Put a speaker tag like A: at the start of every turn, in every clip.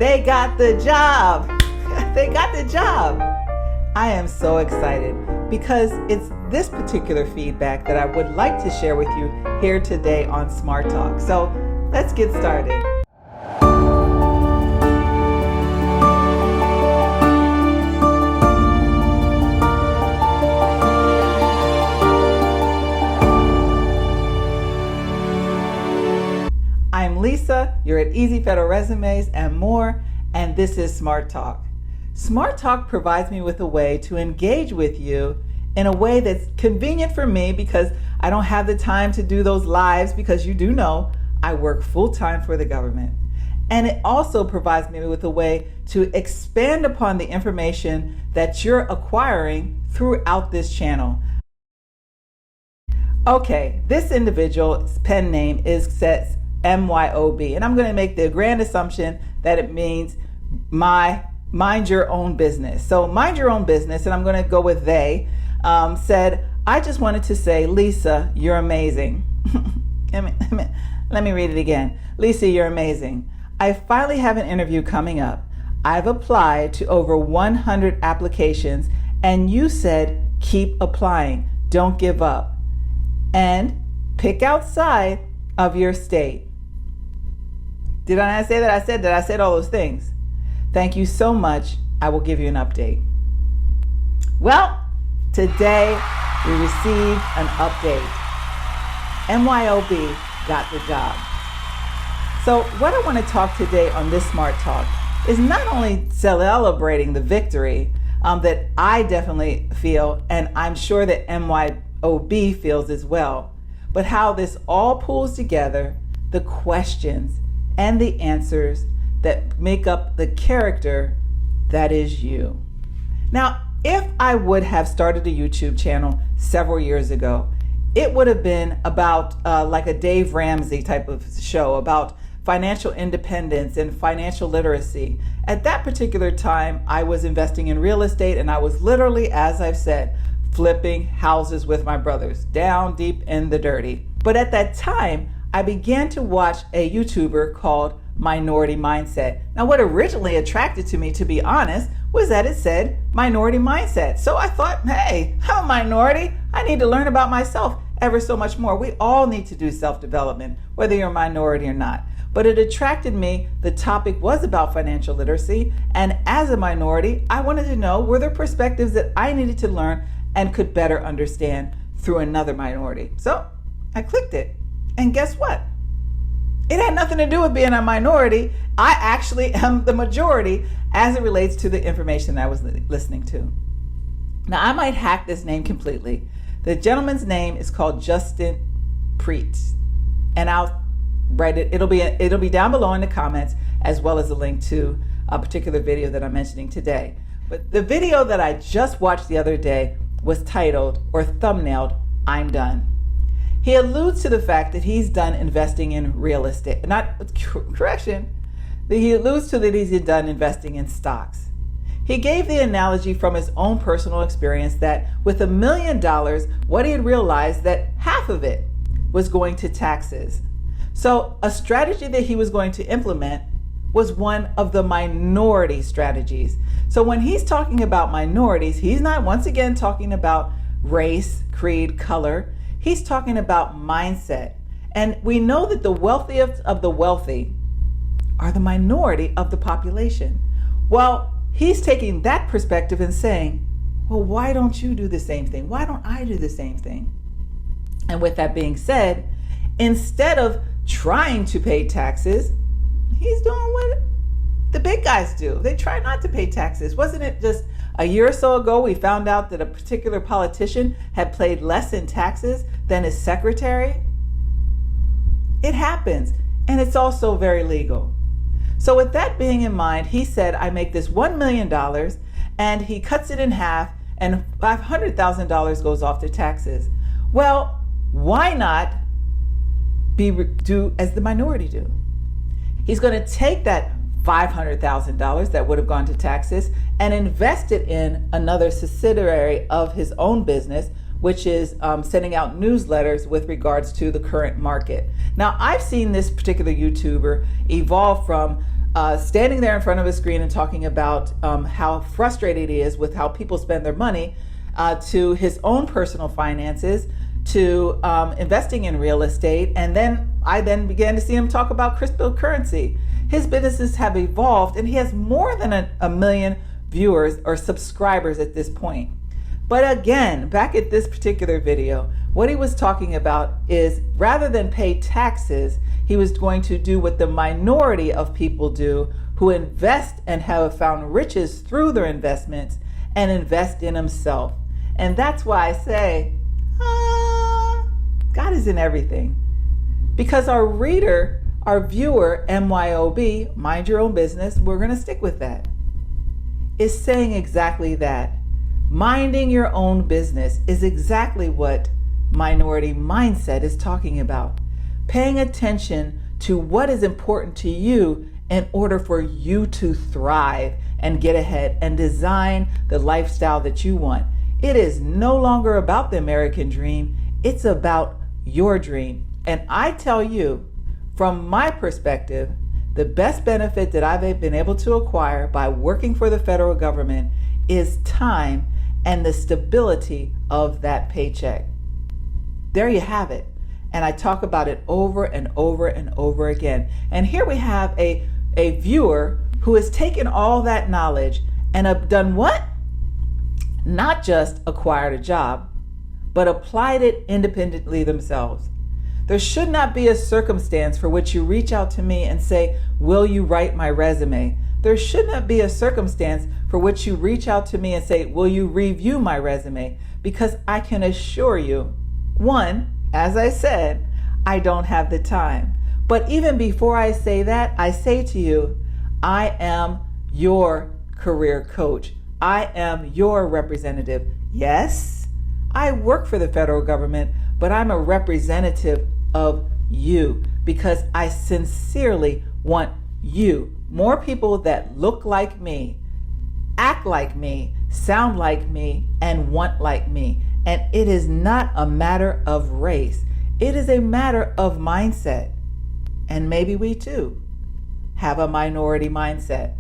A: They got the job. They got the job. I am so excited because it's this particular feedback that I would like to share with you here today on Smart Talk. So let's get started. I'm Lisa, you're at Easy Federal Resumes and more, and this is Smart Talk. Smart Talk provides me with a way to engage with you in a way that's convenient for me because I don't have the time to do those lives because you do know I work full-time for the government. And it also provides me with a way to expand upon the information that you're acquiring throughout this channel. Okay, this individual's pen name says MYOB, and I'm going to make the grand assumption that it means mind your own business. So mind your own business, and I'm going to go with they, said, I just wanted to say, Lisa, you're amazing. Let me read it again. Lisa, you're amazing. I finally have an interview coming up. I've applied to over 100 applications, and you said, keep applying. Don't give up. And pick outside of your state. Did I not say that? I said all those things. Thank you so much. I will give you an update. Well, today we received an update. MYOB got the job. So what I want to talk today on this Smart Talk is not only celebrating the victory that I definitely feel, and I'm sure that MYOB feels as well, but how this all pulls together the questions and the answers that make up the character that is you. Now, if I would have started a YouTube channel several years ago, it would have been about like a Dave Ramsey type of show about financial independence and financial literacy. At that particular time, I was investing in real estate, and I was literally, as I've said, flipping houses with my brothers down deep in the dirty. But at that time, I began to watch a YouTuber called Minority Mindset. Now, what originally attracted to me, to be honest, was that it said minority mindset. So I thought, hey, I'm a minority. I need to learn about myself ever so much more. We all need to do self-development, whether you're a minority or not. But it attracted me. The topic was about financial literacy. And as a minority, I wanted to know, were there perspectives that I needed to learn and could better understand through another minority? So I clicked it. And guess what? It had nothing to do with being a minority. I actually am the majority as it relates to the information I was listening to. Now, I might hack this name completely. The gentleman's name is called Justin Preet, and I'll write it. It'll be down below in the comments, as well as a link to a particular video that I'm mentioning today. But the video that I just watched the other day was titled or thumbnailed, I'm done. He alludes to the fact that he's done investing in real estate. He alludes to that he's done investing in stocks. He gave the analogy from his own personal experience that with $1 million, what he had realized that half of it was going to taxes. So a strategy that he was going to implement was one of the minority strategies. So when he's talking about minorities, he's not once again talking about race, creed, color. He's talking about mindset. And we know that the wealthiest of the wealthy are the minority of the population. Well, he's taking that perspective and saying, well, why don't you do the same thing? Why don't I do the same thing? And with that being said, instead of trying to pay taxes, he's doing what the big guys do. They try not to pay taxes. Wasn't it just a year or so ago we found out that a particular politician had paid less in taxes than his secretary? It happens, and it's also very legal. So with that being in mind, he said, I make this $1 million, and he cuts it in half, and $500,000 goes off to taxes. Well, why not do as the minority do? He's going to take that $500,000 that would have gone to taxes and invest it in another subsidiary of his own business, which is sending out newsletters with regards to the current market. Now, I've seen this particular YouTuber evolve from standing there in front of a screen and talking about how frustrated he is with how people spend their money, to his own personal finances, to investing in real estate. And then I began to see him talk about cryptocurrency. His businesses have evolved, and he has more than a million viewers or subscribers at this point. But again, back at this particular video, what he was talking about is rather than pay taxes, he was going to do what the minority of people do who invest and have found riches through their investments and invest in himself. And that's why I say, God is in everything. Because our reader, our viewer, MYOB, mind your own business, we're going to stick with that, is saying exactly that. Minding your own business is exactly what minority mindset is talking about. Paying attention to what is important to you in order for you to thrive and get ahead and design the lifestyle that you want. It is no longer about the American dream. It's about your dream. And I tell you, from my perspective, the best benefit that I've been able to acquire by working for the federal government is time and the stability of that paycheck. There you have it. And I talk about it over and over and over again. And here we have a viewer who has taken all that knowledge and have done what? Not just acquired a job, but applied it independently themselves. There should not be a circumstance for which you reach out to me and say, will you write my resume? There should not be a circumstance for which you reach out to me and say, will you review my resume? Because I can assure you, one, as I said, I don't have the time. But even before I say that, I say to you, I am your career coach. I am your representative. Yes, I work for the federal government, but I'm a representative of you because I sincerely want you. More people that look like me, act like me, sound like me, and want like me. And it is not a matter of race. It is a matter of mindset. And maybe we too have a minority mindset.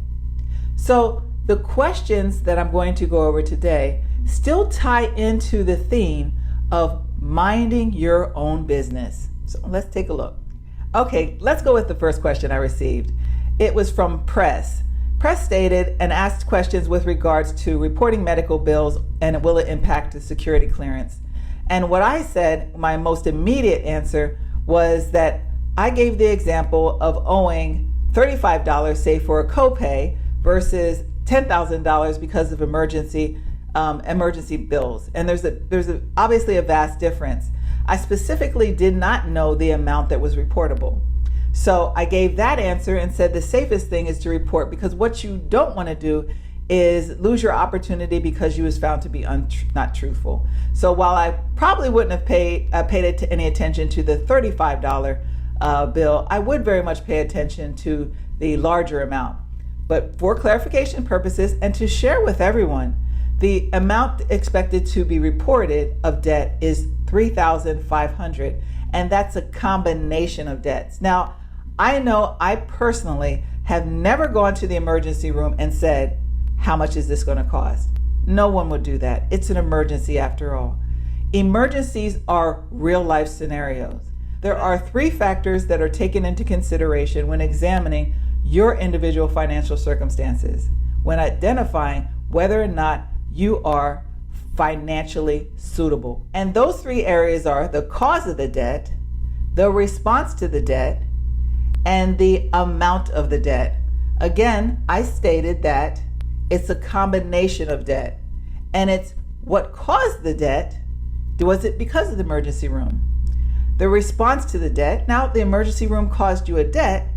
A: So the questions that I'm going to go over today still tie into the theme of minding your own business. So let's take a look. Okay, let's go with the first question I received. It was from Press. Press stated and asked questions with regards to reporting medical bills and will it impact the security clearance. And what I said, my most immediate answer was that I gave the example of owing $35, say, for a copay versus $10,000 because of emergency bills. And there's obviously a vast difference. I specifically did not know the amount that was reportable. So I gave that answer and said the safest thing is to report, because what you don't want to do is lose your opportunity because you was found to be not truthful. So while I probably wouldn't have paid any attention to the $35 bill, I would very much pay attention to the larger amount. But for clarification purposes and to share with everyone, the amount expected to be reported of debt is $3,500, and that's a combination of debts. Now, I know I personally have never gone to the emergency room and said, how much is this going to cost? No one would do that. It's an emergency after all. Emergencies are real life scenarios. There are three factors that are taken into consideration when examining your individual financial circumstances, when identifying whether or not you are financially suitable. And those three areas are the cause of the debt, the response to the debt, and the amount of the debt. Again, I stated that it's a combination of debt, and it's what caused the debt. Was it because of the emergency room? The response to the debt. Now, the emergency room caused you a debt,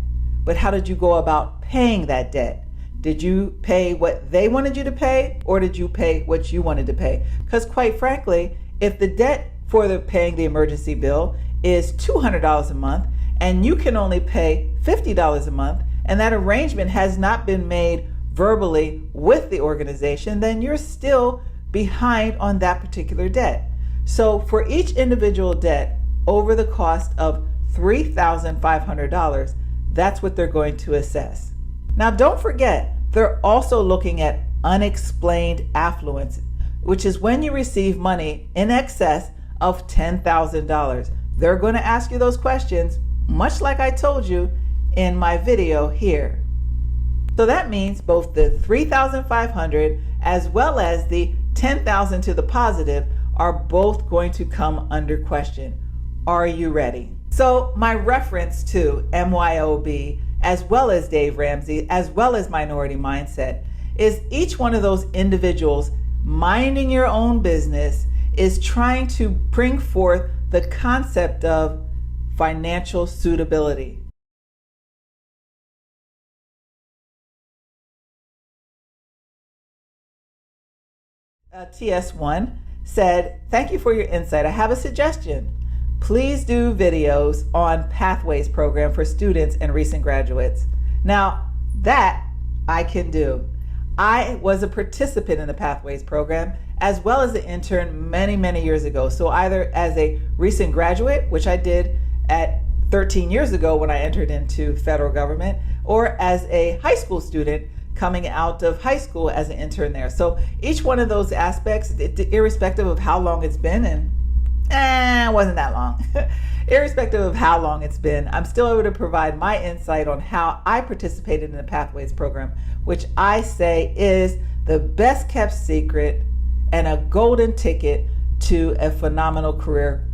A: but how did you go about paying that debt? Did you pay what they wanted you to pay, or did you pay what you wanted to pay? Because quite frankly, if the debt for paying the emergency bill is $200 a month, and you can only pay $50 a month, and that arrangement has not been made verbally with the organization, then you're still behind on that particular debt. So for each individual debt over the cost of $3,500, that's what they're going to assess. Now, don't forget, they're also looking at unexplained affluence, which is when you receive money in excess of $10,000. They're going to ask you those questions, much like I told you in my video here. So that means both the $3,500 as well as the $10,000 to the positive are both going to come under question. Are you ready? So my reference to MYOB, as well as Dave Ramsey, as well as Minority Mindset, is each one of those individuals minding your own business is trying to bring forth the concept of financial suitability. TS1 said, "Thank you for your insight. I have a suggestion. Please do videos on Pathways program for students and recent graduates." Now, that I can do. I was a participant in the Pathways program as well as an intern many, many years ago. So either as a recent graduate, which I did at 13 years ago when I entered into federal government, or as a high school student coming out of high school as an intern there. So each one of those aspects, irrespective of how long it's been, and it wasn't that long. Irrespective of how long it's been, I'm still able to provide my insight on how I participated in the Pathways program, which I say is the best kept secret and a golden ticket to a phenomenal career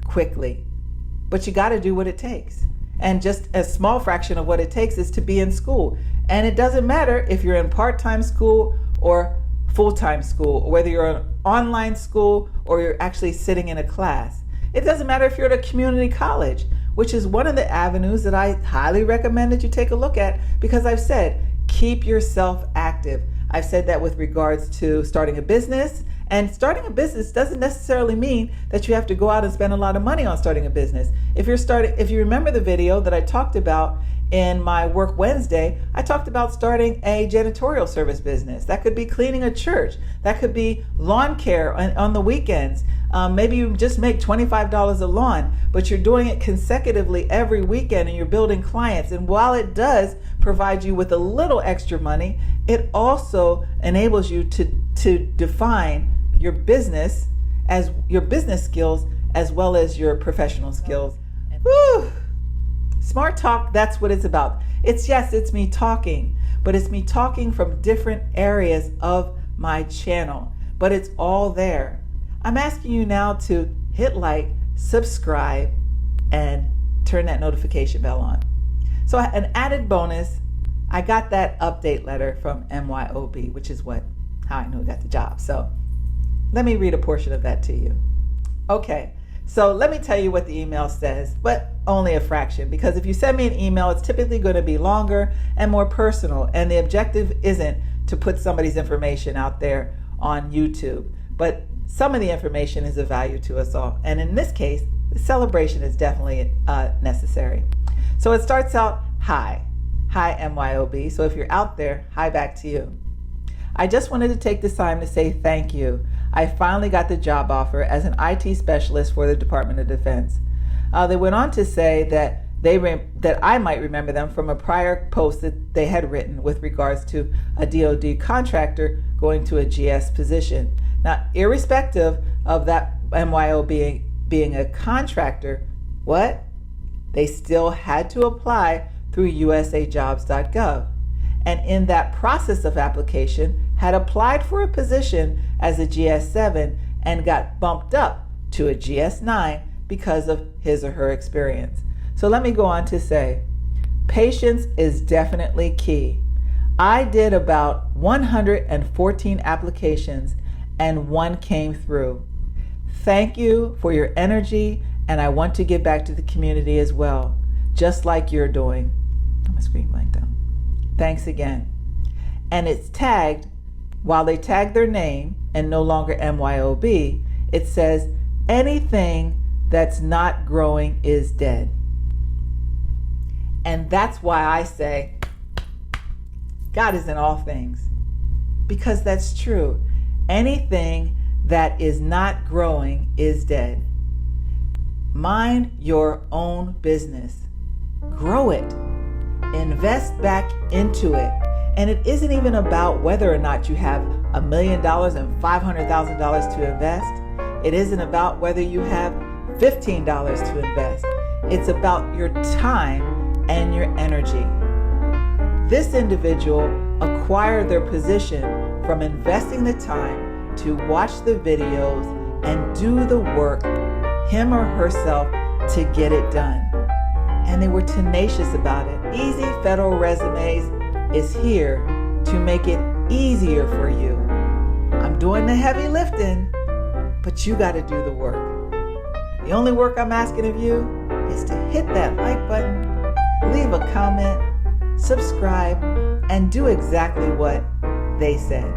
A: quickly. But you got to do what it takes. And just a small fraction of what it takes is to be in school. And it doesn't matter if you're in part-time school or full-time school, or whether you're in online school or you're actually sitting in a class. It doesn't matter if you're at a community college, which is one of the avenues that I highly recommend that you take a look at, because I've said, keep yourself active. I've said that with regards to starting a business. And starting a business doesn't necessarily mean that you have to go out and spend a lot of money on starting a business. If you remember the video that I talked about in my Work Wednesday, I talked about starting a janitorial service business. That could be cleaning a church. That could be lawn care on the weekends. Maybe you just make $25 a lawn, but you're doing it consecutively every weekend and you're building clients. And while it does provide you with a little extra money, it also enables you to define your business as your business skills as well as your professional skills. Woo! Smart Talk, that's what it's about. It's me talking, but it's me talking from different areas of my channel, but it's all there. I'm asking you now to hit like, subscribe, and turn that notification bell on. So an added bonus, I got that update letter from MYOB, which is how I knew I got the job. So let me read a portion of that to you. Okay. So let me tell you what the email says, but only a fraction, because if you send me an email, it's typically going to be longer and more personal. And the objective isn't to put somebody's information out there on YouTube, but some of the information is of value to us all. And in this case, the celebration is definitely necessary. So it starts out, hi MYOB. So if you're out there, hi back to you. I just wanted to take this time to say thank you. I finally got the job offer as an IT specialist for the Department of Defense. They went on to say that that I might remember them from a prior post that they had written with regards to a DoD contractor going to a GS position. Now, irrespective of that MYO being a contractor, they still had to apply through usajobs.gov. And in that process of application, had applied for a position as a GS7 and got bumped up to a GS9 because of his or her experience. So let me go on to say, patience is definitely key. I did about 114 applications and one came through. Thank you for your energy, and I want to give back to the community as well, just like you're doing. I'm a screen blank down. Thanks again. And it's tagged, while they tag their name and no longer MYOB, it says, anything that's not growing is dead. And that's why I say, God is in all things. Because that's true. Anything that is not growing is dead. Mind your own business. Grow it. Invest back into it. And it isn't even about whether or not you have $1 million and $500,000 to invest. It isn't about whether you have $15 to invest. It's about your time and your energy. This individual acquired their position from investing the time to watch the videos and do the work, him or herself, to get it done. And they were tenacious about it. Easy Federal Resumes is here to make it easier for you. I'm doing the heavy lifting, but you got to do the work. The only work I'm asking of you is to hit that like button, leave a comment, subscribe, and do exactly what they said.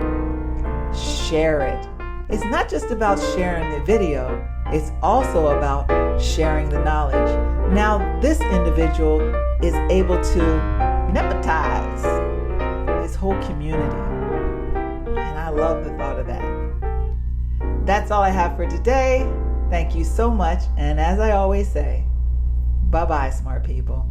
A: Share it. It's not just about sharing the video, it's also about sharing the knowledge. Now, this individual is able to nepotize his whole community. And I love the thought of that. That's all I have for today. Thank you so much. And as I always say, bye-bye, smart people.